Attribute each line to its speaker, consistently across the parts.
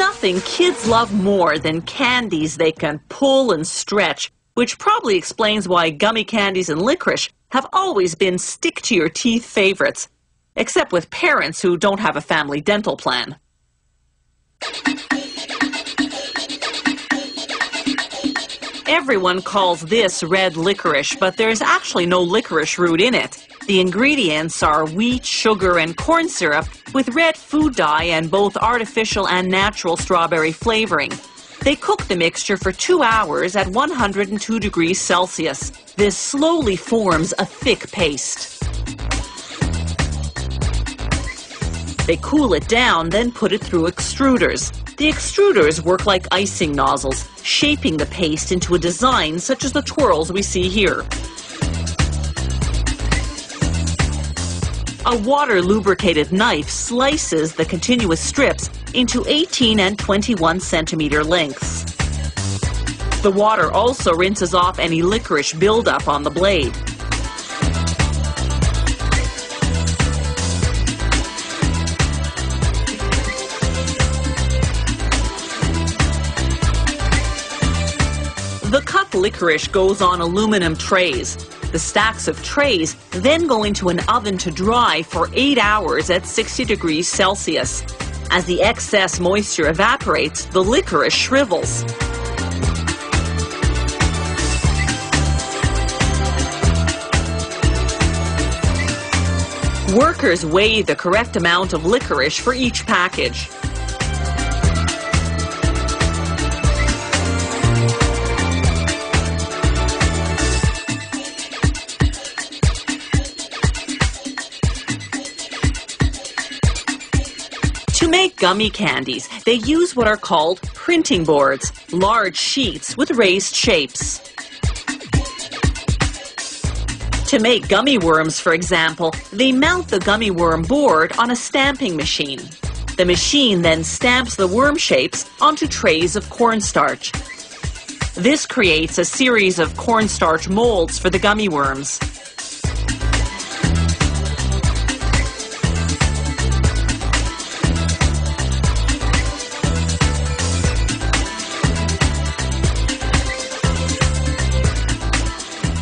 Speaker 1: nothing kids love more than candies they can pull and stretch, which probably explains why gummy candies and licorice have always been stick-to-your-teeth favorites, except with parents who don't have a family dental plan. Everyone calls this red licorice, but there's actually no licorice root in it. The ingredients are wheat, sugar, and corn syrup with red food dye and both artificial and natural strawberry flavoring. They cook the mixture for 2 hours at 102 degrees Celsius. This slowly forms a thick paste. They cool it down, then put it through extruders. The extruders work like icing nozzles, shaping the paste into a design such as the twirls we see here. A water-lubricated knife slices the continuous strips into 18 and 21 centimeter lengths. The water also rinses off any licorice buildup on the blade. The cut licorice goes on aluminum trays. The stacks of trays then go into an oven to dry for 8 hours at 60 degrees Celsius. As the excess moisture evaporates, the licorice shrivels. Workers weigh the correct amount of licorice for each package. To make gummy candies, they use what are called printing boards, large sheets with raised shapes. To make gummy worms, for example, they mount the gummy worm board on a stamping machine. The machine then stamps the worm shapes onto trays of cornstarch. This creates a series of cornstarch molds for the gummy worms.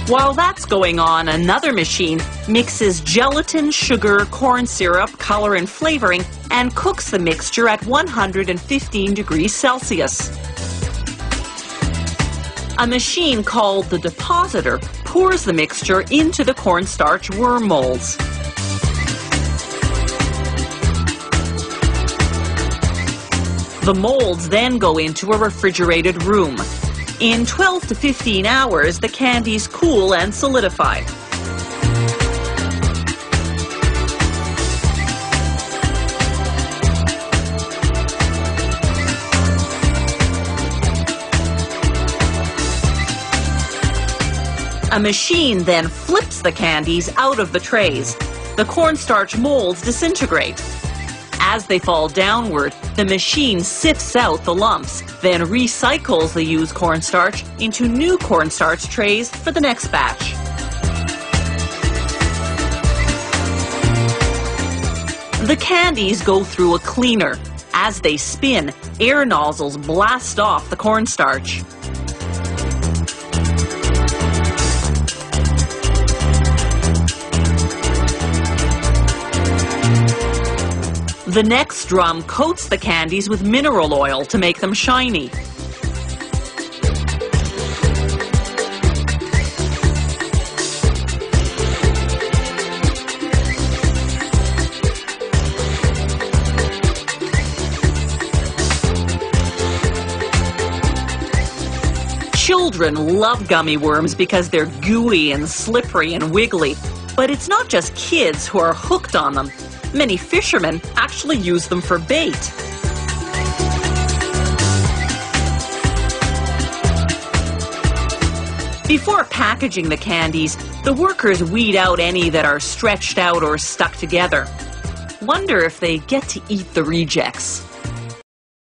Speaker 1: While that's going on, another machine mixes gelatin, sugar, corn syrup, color, and flavoring and cooks the mixture at 115 degrees Celsius. A machine called the depositor pours the mixture into the cornstarch worm molds. The molds then go into a refrigerated room. In 12 to 15 hours, the candies cool and solidify. A machine then flips the candies out of the trays. The cornstarch molds disintegrate. As they fall downward, the machine sifts out the lumps, then recycles the used cornstarch into new cornstarch trays for the next batch. The candies go through a cleaner. As they spin, air nozzles blast off the cornstarch. The next drum coats the candies with mineral oil to make them shiny. Children love gummy worms because they're gooey and slippery and wiggly. But it's not just kids who are hooked on them. Many fishermen actually use them for bait. Before packaging the candies, the workers weed out any that are stretched out or stuck together. Wonder if they get to eat the rejects.